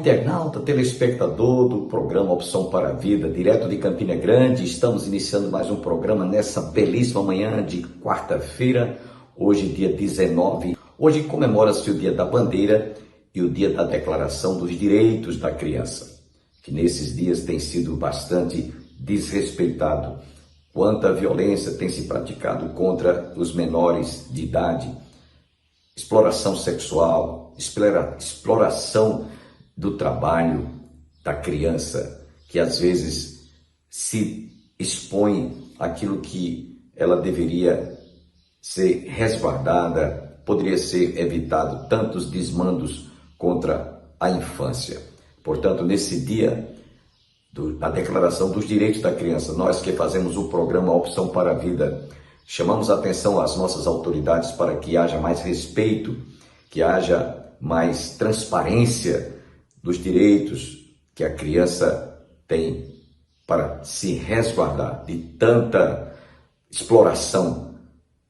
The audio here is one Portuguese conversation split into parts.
internauta, telespectador do programa Opção para a Vida, direto de Campina Grande. Estamos iniciando mais um programa nessa belíssima manhã de quarta-feira, hoje dia 19. Hoje comemora-se o Dia da Bandeira e o Dia da Declaração dos Direitos da Criança, que nesses dias tem sido bastante desrespeitado. Quanta violência tem se praticado contra os menores de idade, exploração sexual, exploração do trabalho da criança, que às vezes se expõe àquilo que ela deveria ser resguardada, poderia ser evitado tantos desmandos contra a infância. Portanto, nesse dia da Declaração dos Direitos da Criança, nós que fazemos o programa Opção para a Vida, chamamos a atenção às nossas autoridades para que haja mais respeito, que haja mais transparência dos direitos que a criança tem para se resguardar de tanta exploração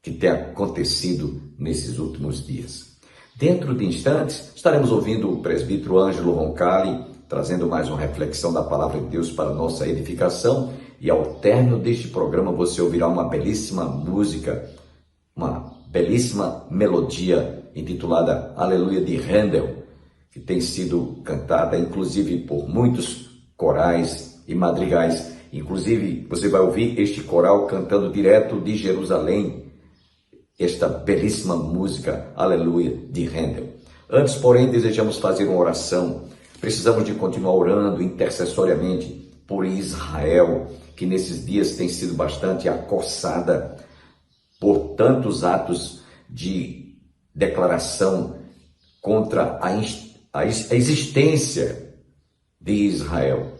que tem acontecido nesses últimos dias. Dentro de instantes, estaremos ouvindo o presbítero Ângelo Roncalli, trazendo mais uma reflexão da Palavra de Deus para nossa edificação. E ao término deste programa você ouvirá uma belíssima música, uma belíssima melodia intitulada Aleluia de Handel, que tem sido cantada inclusive por muitos corais e madrigais. Inclusive você vai ouvir este coral cantando direto de Jerusalém, esta belíssima música Aleluia de Handel. Antes, porém, desejamos fazer uma oração. Precisamos de continuar orando intercessoriamente por Israel, que nesses dias tem sido bastante acossada por tantos atos de declaração contra a existência de Israel.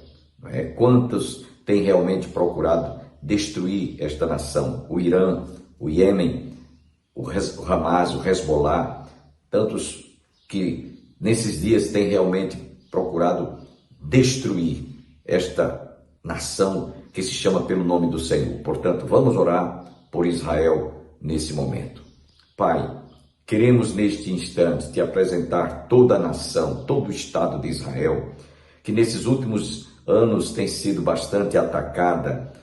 Quantos têm realmente procurado destruir esta nação? O Irã, o Iêmen, o Hamas, o Hezbollah, tantos que nesses dias têm realmente procurado destruir esta nação que se chama pelo nome do Senhor. Portanto, vamos orar por Israel nesse momento. Pai, queremos neste instante te apresentar toda a nação, todo o Estado de Israel, que nesses últimos anos tem sido bastante atacada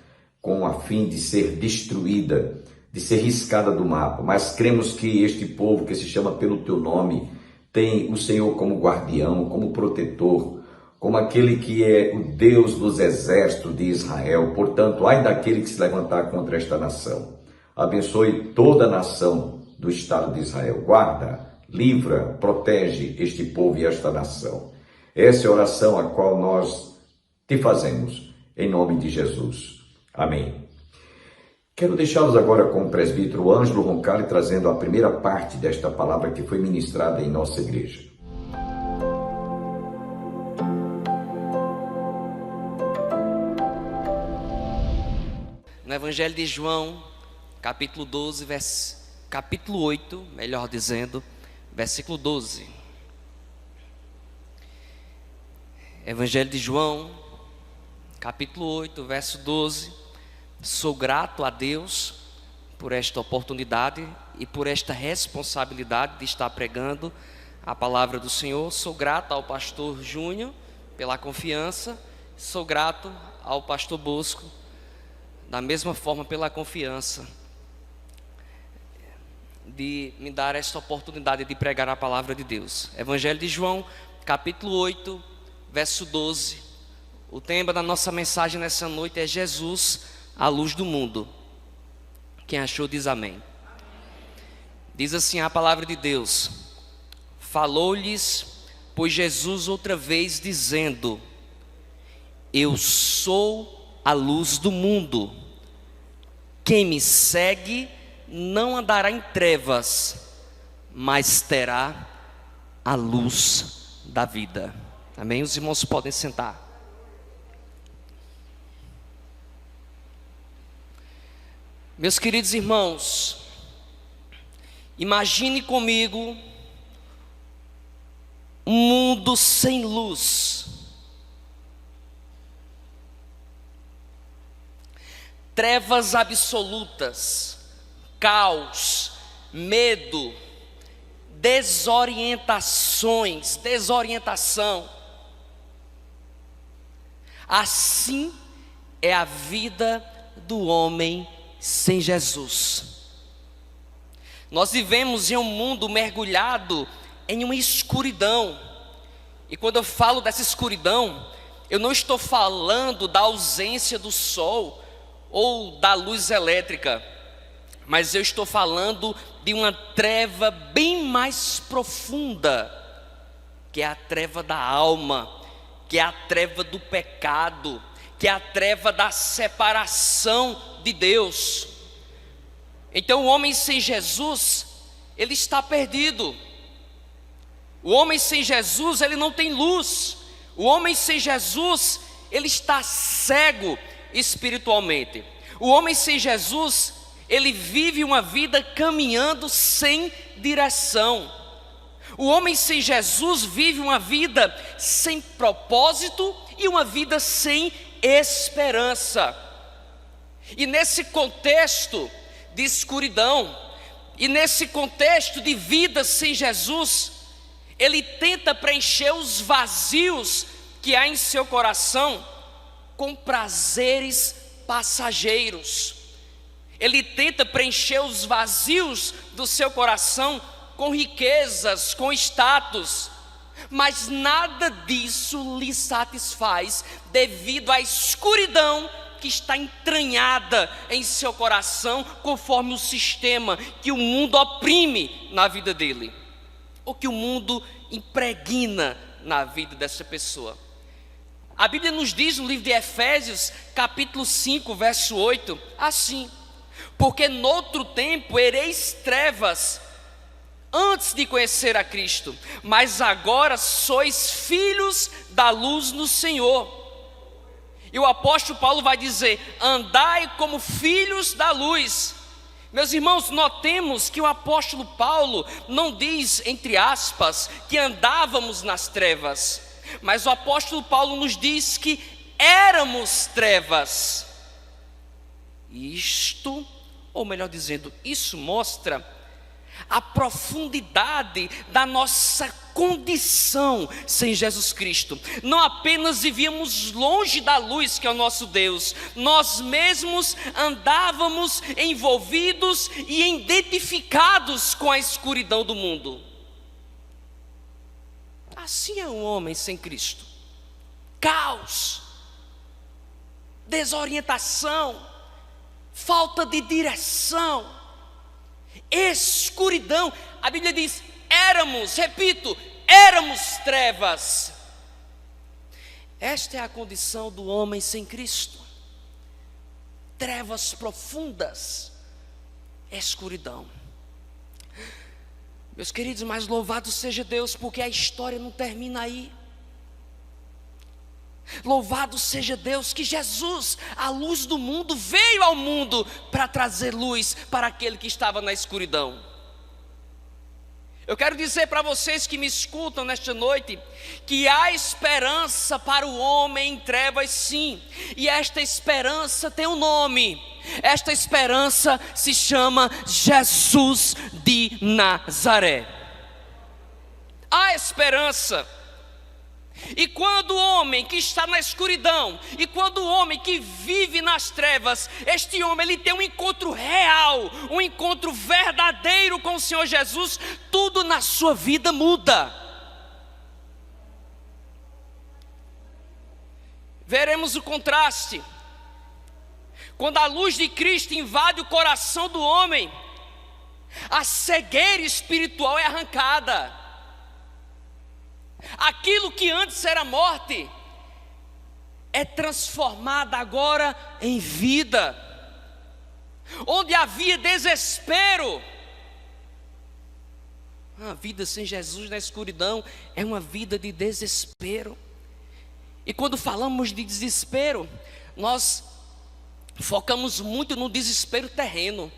com a fim de ser destruída, de ser riscada do mapa. Mas cremos que este povo que se chama pelo teu nome tem o Senhor como guardião, como protetor, como aquele que é o Deus dos exércitos de Israel. Portanto, ai daquele que se levantar contra esta nação. Abençoe toda a nação do Estado de Israel. Guarda, livra, protege este povo e esta nação. Essa é a oração a qual nós te fazemos, em nome de Jesus. Amém. Quero deixá-los agora com o presbítero Ângelo Roncalli, trazendo a primeira parte desta palavra que foi ministrada em nossa igreja. No Evangelho de João, capítulo 12, capítulo 8, melhor dizendo, versículo 12. Evangelho de João, capítulo 8, verso 12. Sou grato a Deus por esta oportunidade e por esta responsabilidade de estar pregando a palavra do Senhor. Sou grato ao pastor Júnior pela confiança. Sou grato ao pastor Bosco, da mesma forma, pela confiança de me dar esta oportunidade de pregar a palavra de Deus. Evangelho de João, capítulo 8, verso 12. O tema da nossa mensagem nessa noite é Jesus, a luz do mundo. Quem achou diz amém. Diz assim a palavra de Deus: falou-lhes, pois Jesus outra vez dizendo: eu sou a luz do mundo. Quem me segue não andará em trevas, mas terá a luz da vida. Amém? Os irmãos podem sentar. Meus queridos irmãos, imagine comigo um mundo sem luz, trevas absolutas, caos, medo, desorientação. Assim é a vida do homem sem Jesus. Nós vivemos em um mundo mergulhado em uma escuridão. E quando eu falo dessa escuridão, eu não estou falando da ausência do sol ou da luz elétrica, mas eu estou falando de uma treva bem mais profunda, que é a treva da alma, que é a treva do pecado, que é a treva da separação de Deus. Então o homem sem Jesus, ele está perdido. O homem sem Jesus, ele não tem luz. O homem sem Jesus, ele está cego espiritualmente. O homem sem Jesus, ele vive uma vida caminhando sem direção. O homem sem Jesus vive uma vida sem propósito e uma vida sem esperança. E nesse contexto de escuridão, e nesse contexto de vida sem Jesus, ele tenta preencher os vazios que há em seu coração com prazeres passageiros. Ele tenta preencher os vazios do seu coração com riquezas, com status, mas nada disso lhe satisfaz devido à escuridão que está entranhada em seu coração, conforme o sistema que o mundo oprime na vida dele, ou que o mundo impregna na vida dessa pessoa. A Bíblia nos diz no livro de Efésios, capítulo 5, verso 8, assim: porque noutro tempo ereis trevas, antes de conhecer a Cristo, mas agora sois filhos da luz no Senhor. E o apóstolo Paulo vai dizer: andai como filhos da luz. Meus irmãos, notemos que o apóstolo Paulo não diz, entre aspas, que andávamos nas trevas, mas o apóstolo Paulo nos diz que éramos trevas. Isto, ou melhor dizendo, isso mostra a profundidade da nossa condição sem Jesus Cristo. Não apenas vivíamos longe da luz que é o nosso Deus, nós mesmos andávamos envolvidos e identificados com a escuridão do mundo. Assim é um homem sem Cristo: caos, desorientação, falta de direção, escuridão. A Bíblia diz: éramos, repito, éramos trevas. Esta é a condição do homem sem Cristo: trevas profundas, escuridão. Meus queridos, mas louvado seja Deus, porque a história não termina aí. Louvado seja Deus que Jesus, a luz do mundo, veio ao mundo para trazer luz para aquele que estava na escuridão. Eu quero dizer para vocês que me escutam nesta noite, que há esperança para o homem em trevas, sim. E esta esperança tem um nome. Esta esperança se chama Jesus de Nazaré. Há esperança. E quando o homem que está na escuridão, e quando o homem que vive nas trevas, este homem ele tem um encontro real, um encontro verdadeiro com o Senhor Jesus, tudo na sua vida muda. Veremos o contraste. Quando a luz de Cristo invade o coração do homem, a cegueira espiritual é arrancada. Aquilo que antes era morte é transformado agora em vida. Onde havia desespero, a vida sem Jesus na escuridão é uma vida de desespero. E quando falamos de desespero, nós focamos muito no desespero terreno,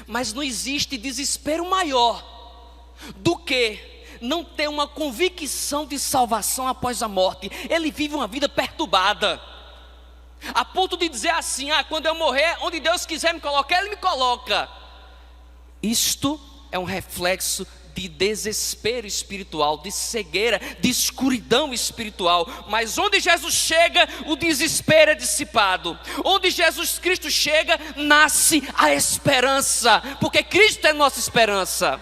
mas não existe desespero maior do que não ter uma convicção de salvação após a morte. Ele vive uma vida perturbada, a ponto de dizer assim: quando eu morrer, onde Deus quiser me colocar, Ele me coloca. Isto é um reflexo de desespero espiritual, de cegueira, de escuridão espiritual. Mas onde Jesus chega, o desespero é dissipado. Onde Jesus Cristo chega, nasce a esperança, porque Cristo é nossa esperança.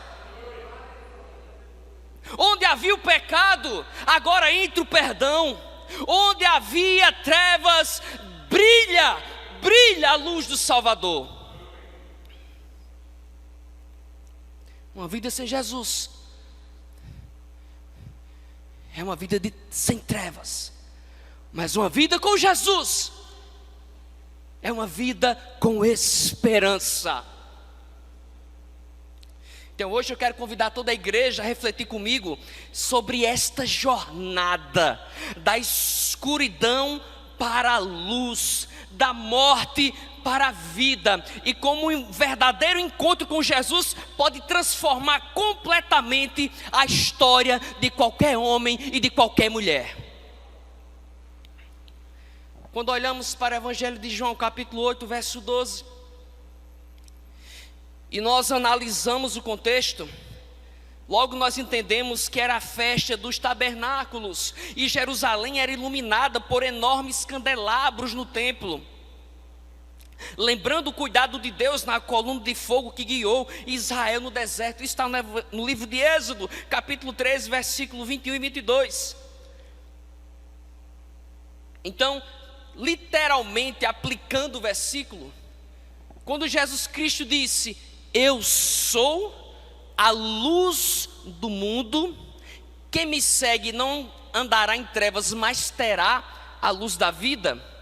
Onde havia o pecado, agora entra o perdão. Onde havia trevas, brilha a luz do Salvador. Uma vida sem Jesus é uma vida sem trevas, mas uma vida com Jesus é uma vida com esperança. Então hoje eu quero convidar toda a igreja a refletir comigo sobre esta jornada da escuridão para a luz, da morte para a vida, e como um verdadeiro encontro com Jesus pode transformar completamente a história de qualquer homem e de qualquer mulher. Quando olhamos para o Evangelho de João, capítulo 8, verso 12, e nós analisamos o contexto, logo nós entendemos que era a festa dos tabernáculos, e Jerusalém era iluminada por enormes candelabros no templo, lembrando o cuidado de Deus na coluna de fogo que guiou Israel no deserto. Isso está no livro de Êxodo, capítulo 13, versículo 21 e 22. Então, literalmente aplicando o versículo, quando Jesus Cristo disse: eu sou a luz do mundo, quem me segue não andará em trevas, mas terá a luz da vida.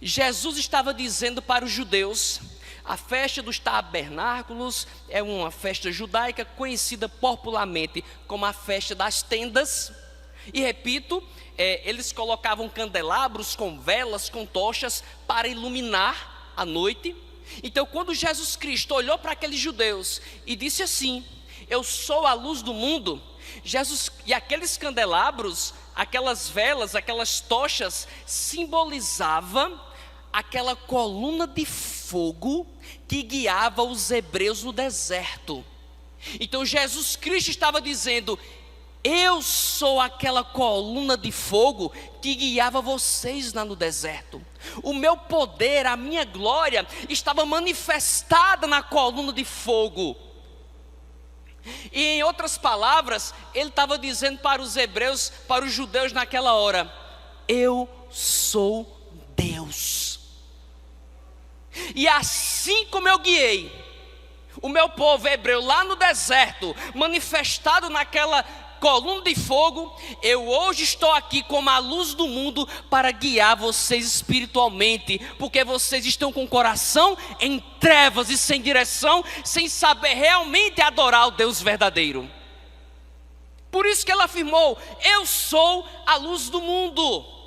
Jesus estava dizendo para os judeus: a festa dos tabernáculos é uma festa judaica conhecida popularmente como a festa das tendas. E repito, eles colocavam candelabros com velas, com tochas para iluminar a noite. Então quando Jesus Cristo olhou para aqueles judeus e disse assim: eu sou a luz do mundo, e aqueles candelabros, aquelas velas, aquelas tochas simbolizavam aquela coluna de fogo que guiava os hebreus no deserto. Então Jesus Cristo estava dizendo: eu sou aquela coluna de fogo que guiava vocês lá no deserto. O meu poder, a minha glória estava manifestada na coluna de fogo. E em outras palavras, ele estava dizendo para os hebreus, para os judeus naquela hora: eu sou Deus. E assim como eu guiei o meu povo hebreu lá no deserto, manifestado naquela coluna de fogo, eu hoje estou aqui como a luz do mundo para guiar vocês espiritualmente, porque vocês estão com o coração em trevas e sem direção, sem saber realmente adorar o Deus verdadeiro. Por isso que ela afirmou: eu sou a luz do mundo.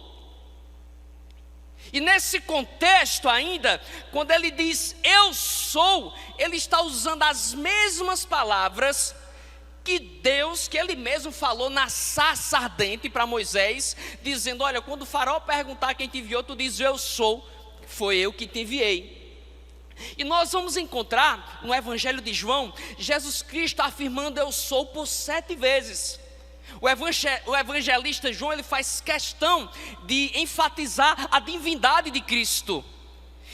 E nesse contexto ainda, quando ele diz eu sou, ele está usando as mesmas palavras que Deus, que ele mesmo falou na sarça ardente para Moisés, dizendo: olha, quando o faraó perguntar quem te enviou, tu diz eu sou, foi eu que te enviei. E nós vamos encontrar no Evangelho de João, Jesus Cristo afirmando eu sou por 7 vezes. O evangelista João, ele faz questão de enfatizar a divindade de Cristo.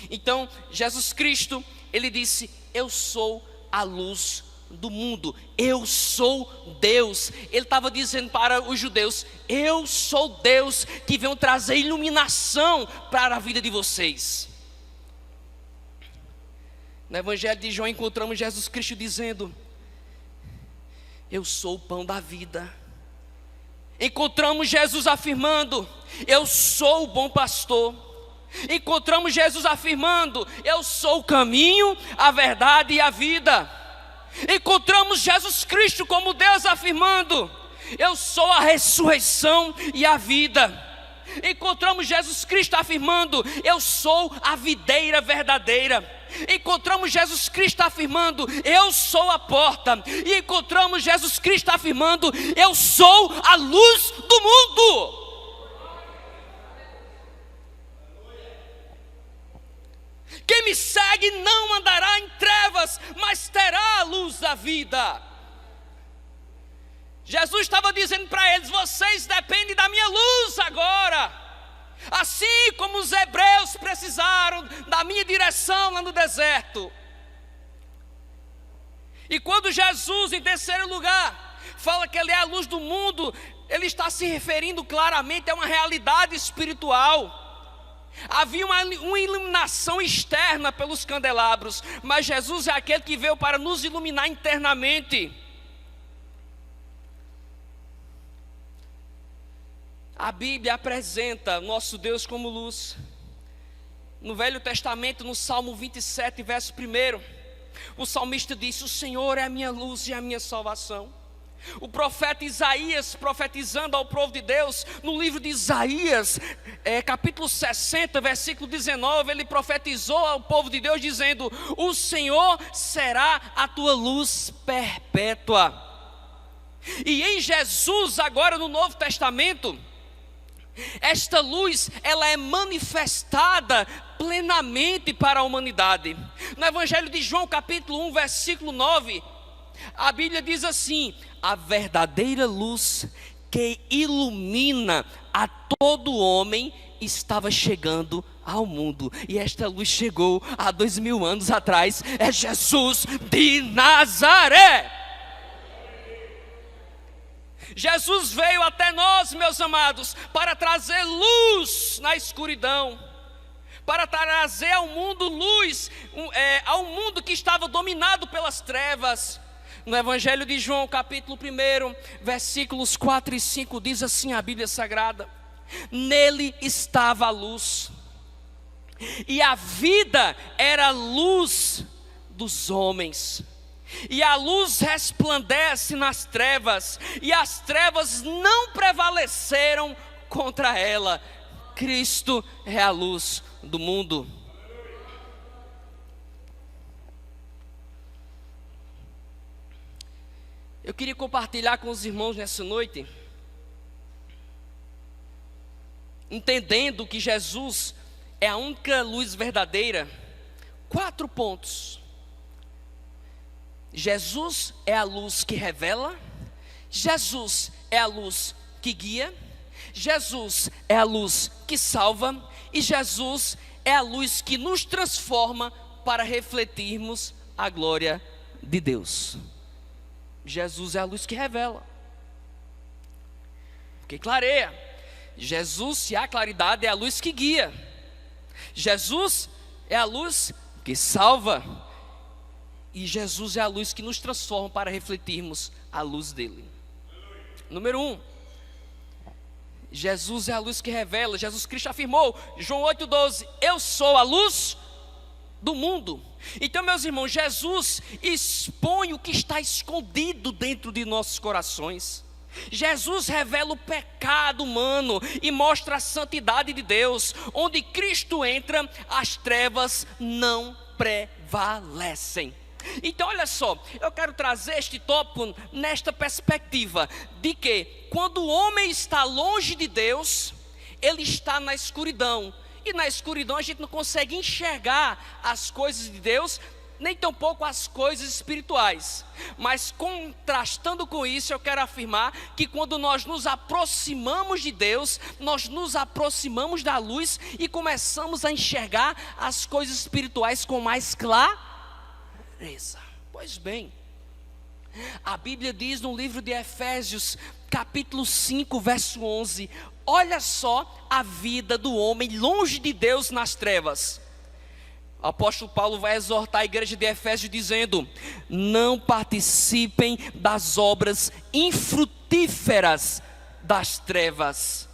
Então Jesus Cristo, ele disse: eu sou a luz do mundo, eu sou Deus. Ele estava dizendo para os judeus: eu sou Deus que veio trazer iluminação para a vida de vocês. No Evangelho de João encontramos Jesus Cristo dizendo: eu sou o pão da vida. Encontramos Jesus afirmando: eu sou o bom pastor. Encontramos Jesus afirmando: eu sou o caminho, a verdade e a vida. Encontramos Jesus Cristo como Deus afirmando: eu sou a ressurreição e a vida. Encontramos Jesus Cristo afirmando: eu sou a videira verdadeira. Encontramos Jesus Cristo afirmando: eu sou a porta. E encontramos Jesus Cristo afirmando: eu sou a luz do mundo. Quem me segue não andará em trevas, mas terá a luz da vida. Jesus estava dizendo para eles: vocês dependem da minha luz agora, assim como os hebreus precisaram da minha direção lá no deserto. E quando Jesus, em terceiro lugar, fala que Ele é a luz do mundo, Ele está se referindo claramente a uma realidade espiritual. Havia uma iluminação externa pelos candelabros, mas Jesus é aquele que veio para nos iluminar internamente. A Bíblia apresenta nosso Deus como luz. No Velho Testamento, no Salmo 27, verso 1, o salmista disse: o Senhor é a minha luz e a minha salvação. O profeta Isaías, profetizando ao povo de Deus, no livro de Isaías, capítulo 60, versículo 19, ele profetizou ao povo de Deus dizendo: o Senhor será a tua luz perpétua. E em Jesus, agora no Novo Testamento, esta luz, ela é manifestada plenamente para a humanidade. No Evangelho de João, capítulo 1, versículo 9, a Bíblia diz assim: a verdadeira luz que ilumina a todo homem estava chegando ao mundo. E esta luz chegou há 2000 anos atrás. É Jesus de Nazaré. Jesus veio até nós, meus amados, para trazer luz na escuridão, para trazer ao mundo luz, ao mundo que estava dominado pelas trevas. No Evangelho de João, capítulo 1, versículos 4 e 5, diz assim a Bíblia Sagrada: nele estava a luz, e a vida era a luz dos homens. E a luz resplandece nas trevas, e as trevas não prevaleceram contra ela. Cristo é a luz do mundo. Eu queria compartilhar com os irmãos nessa noite, entendendo que Jesus é a única luz verdadeira, 4 pontos. Jesus é a luz que revela, Jesus é a luz que guia, Jesus é a luz que salva, e Jesus é a luz que nos transforma para refletirmos a glória de Deus. Jesus é a luz que revela, porque clareia. Jesus, se há claridade, é a luz que guia. Jesus é a luz que salva, e Jesus é a luz que nos transforma para refletirmos a luz dele. Número 1, Jesus é a luz que revela. Jesus Cristo afirmou, João 8,12: eu sou a luz do mundo. Então, meus irmãos, Jesus expõe o que está escondido dentro de nossos corações. Jesus revela o pecado humano e mostra a santidade de Deus. Onde Cristo entra, as trevas não prevalecem. Então, olha só, eu quero trazer este tópico nesta perspectiva de que quando o homem está longe de Deus, ele está na escuridão. E na escuridão a gente não consegue enxergar as coisas de Deus, nem tampouco as coisas espirituais. Mas contrastando com isso, eu quero afirmar que quando nós nos aproximamos de Deus, nós nos aproximamos da luz e começamos a enxergar as coisas espirituais com mais clareza. Pois bem, a Bíblia diz no livro de Efésios, capítulo 5, verso 11, olha só a vida do homem longe de Deus nas trevas. O apóstolo Paulo vai exortar a igreja de Efésios dizendo: não participem das obras infrutíferas das trevas.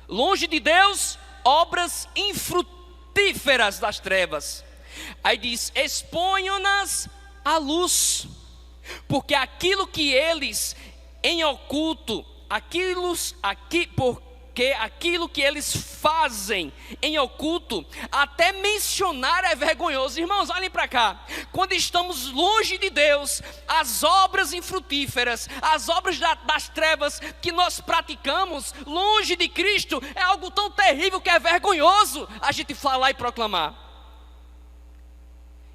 Longe de Deus, obras infrutíferas das trevas. Aí diz: exponham-nas à luz, porque aquilo que eles em oculto, porque aquilo que eles fazem em oculto, até mencionar é vergonhoso. Irmãos, olhem para cá. Quando estamos longe de Deus, as obras infrutíferas, as obras das trevas que nós praticamos, longe de Cristo, é algo tão terrível que é vergonhoso a gente falar e proclamar.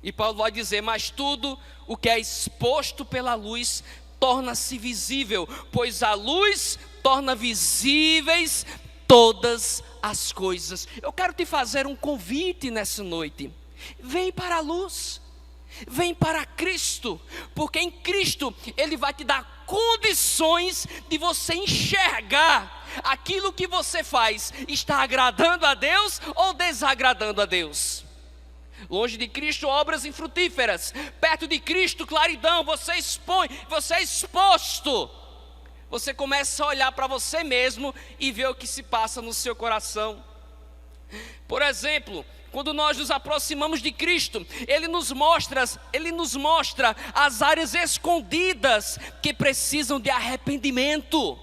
E Paulo vai dizer: mas tudo o que é exposto pela luz torna-se visível, pois a luz torna visíveis todas as coisas. Eu quero te fazer um convite nessa noite. Vem para a luz, vem para Cristo, porque em Cristo Ele vai te dar condições de você enxergar aquilo que você faz, está agradando a Deus ou desagradando a Deus. Longe de Cristo, obras infrutíferas. Perto de Cristo, claridão. Você expõe, você é exposto. Você começa a olhar para você mesmo e ver o que se passa no seu coração. Por exemplo, quando nós nos aproximamos de Cristo, Ele nos mostra as áreas escondidas que precisam de arrependimento,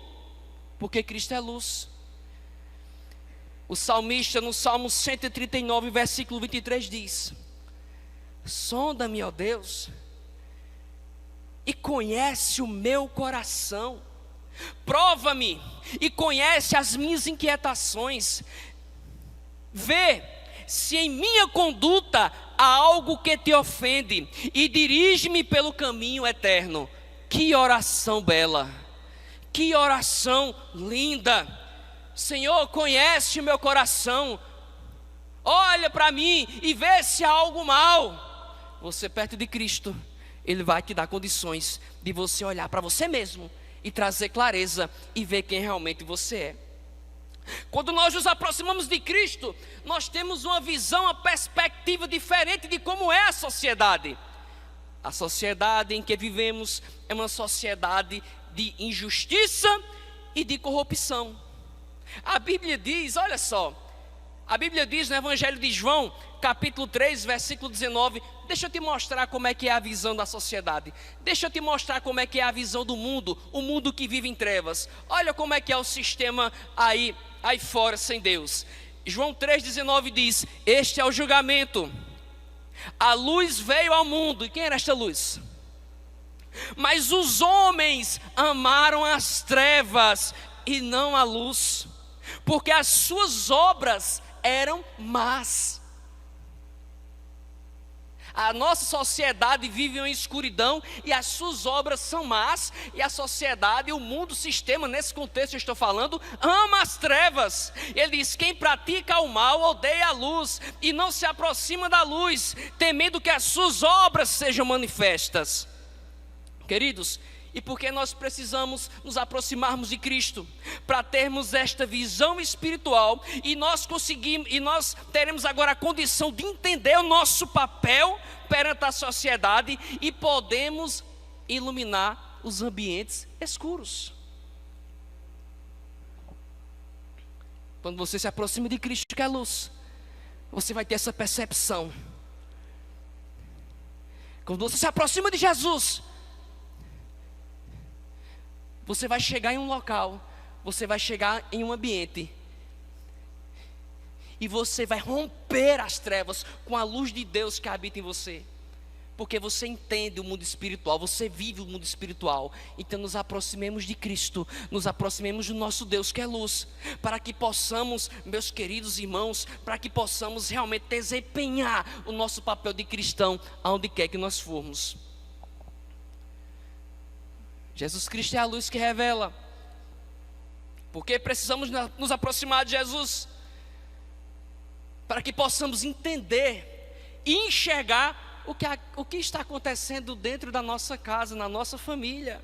porque Cristo é luz. O salmista no Salmo 139, versículo 23 diz: sonda-me, ó Deus, e conhece o meu coração, prova-me e conhece as minhas inquietações, vê se em minha conduta há algo que te ofende, e dirige-me pelo caminho eterno. Que oração bela, que oração linda. Senhor, conhece o meu coração, olha para mim e vê se há algo mal. Você perto de Cristo, Ele vai te dar condições de você olhar para você mesmo e trazer clareza e ver quem realmente você é. Quando nós nos aproximamos de Cristo, nós temos uma visão, uma perspectiva diferente de como é a sociedade. A sociedade em que vivemos é uma sociedade de injustiça e de corrupção. A Bíblia diz, olha só, a Bíblia diz no Evangelho de João, capítulo 3, versículo 19, deixa eu te mostrar como é que é a visão da sociedade, deixa eu te mostrar como é que é a visão do mundo, o mundo que vive em trevas. Olha como é que é o sistema aí fora sem Deus. João 3,19 diz: este é o julgamento, a luz veio ao mundo. E quem era esta luz? Mas os homens amaram as trevas e não a luz, porque as suas obras eram más. A nossa sociedade vive em escuridão e as suas obras são más. E a sociedade, o mundo, o sistema, nesse contexto eu estou falando, ama as trevas. Ele diz: quem pratica o mal odeia a luz e não se aproxima da luz, temendo que as suas obras sejam manifestas. Queridos, e porque nós precisamos nos aproximarmos de Cristo para termos esta visão espiritual, e nós teremos agora a condição de entender o nosso papel perante a sociedade e podemos iluminar os ambientes escuros. Quando você se aproxima de Cristo, que é a luz, você vai ter essa percepção. Quando você se aproxima de Jesus, você vai chegar em um local, você vai chegar em um ambiente, e você vai romper as trevas com a luz de Deus que habita em você, porque você entende o mundo espiritual, você vive o mundo espiritual. Então nos aproximemos de Cristo, nos aproximemos do nosso Deus que é luz, para que possamos, meus queridos irmãos, para que possamos realmente desempenhar o nosso papel de cristão, aonde quer que nós formos. Jesus Cristo é a luz que revela. Porque precisamos nos aproximar de Jesus, para que possamos entender e enxergar o que está acontecendo dentro da nossa casa, na nossa família.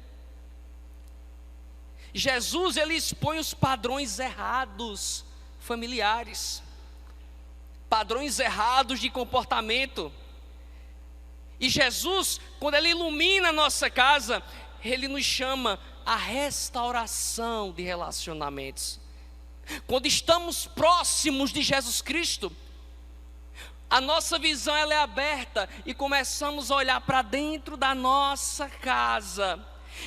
Jesus, Ele expõe os padrões errados familiares, padrões errados de comportamento. E Jesus, quando Ele ilumina a nossa casa, Ele nos chama à restauração de relacionamentos. Quando estamos próximos de Jesus Cristo, a nossa visão ela é aberta e começamos a olhar para dentro da nossa casa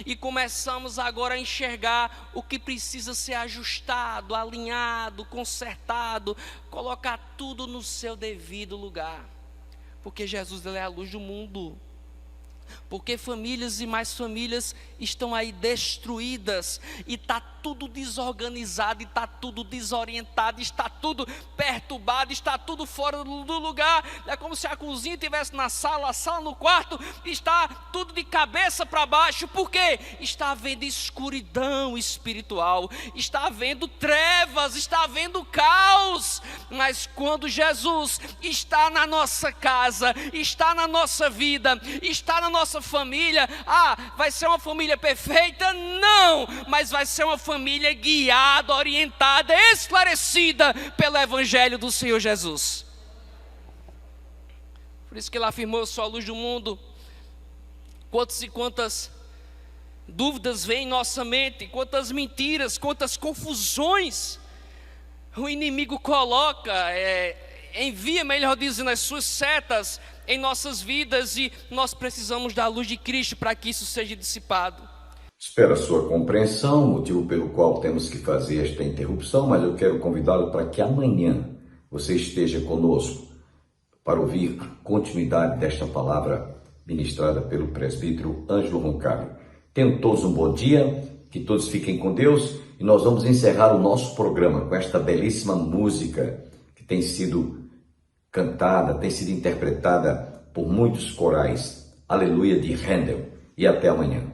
e começamos agora a enxergar o que precisa ser ajustado, alinhado, consertado, colocar tudo no seu devido lugar, porque Jesus ele é a luz do mundo. Porque famílias e mais famílias estão aí destruídas, e está tudo desorganizado, e está tudo desorientado, está tudo perturbado, está tudo fora do lugar. É como se a cozinha estivesse na sala, a sala no quarto, está tudo de cabeça para baixo. Por quê? Está havendo escuridão espiritual, está havendo trevas, está havendo caos. Mas quando Jesus está na nossa casa, está na nossa vida, está na nossa família, vai ser uma família perfeita? Não, mas vai ser uma família guiada, orientada, esclarecida pelo Evangelho do Senhor Jesus. Por isso que ele afirmou: eu sou a luz do mundo. Quantas e quantas dúvidas vêm em nossa mente, quantas mentiras, quantas confusões o inimigo coloca, envia, melhor dizendo, as suas setas em nossas vidas, e nós precisamos da luz de Cristo para que isso seja dissipado. Espero a sua compreensão, motivo pelo qual temos que fazer esta interrupção, mas eu quero convidá-lo para que amanhã você esteja conosco para ouvir a continuidade desta palavra ministrada pelo presbítero Ângelo Roncalho. Tenham todos um bom dia, que todos fiquem com Deus, e nós vamos encerrar o nosso programa com esta belíssima música que tem sido cantada, tem sido interpretada por muitos corais. Aleluia, de Handel. E até amanhã.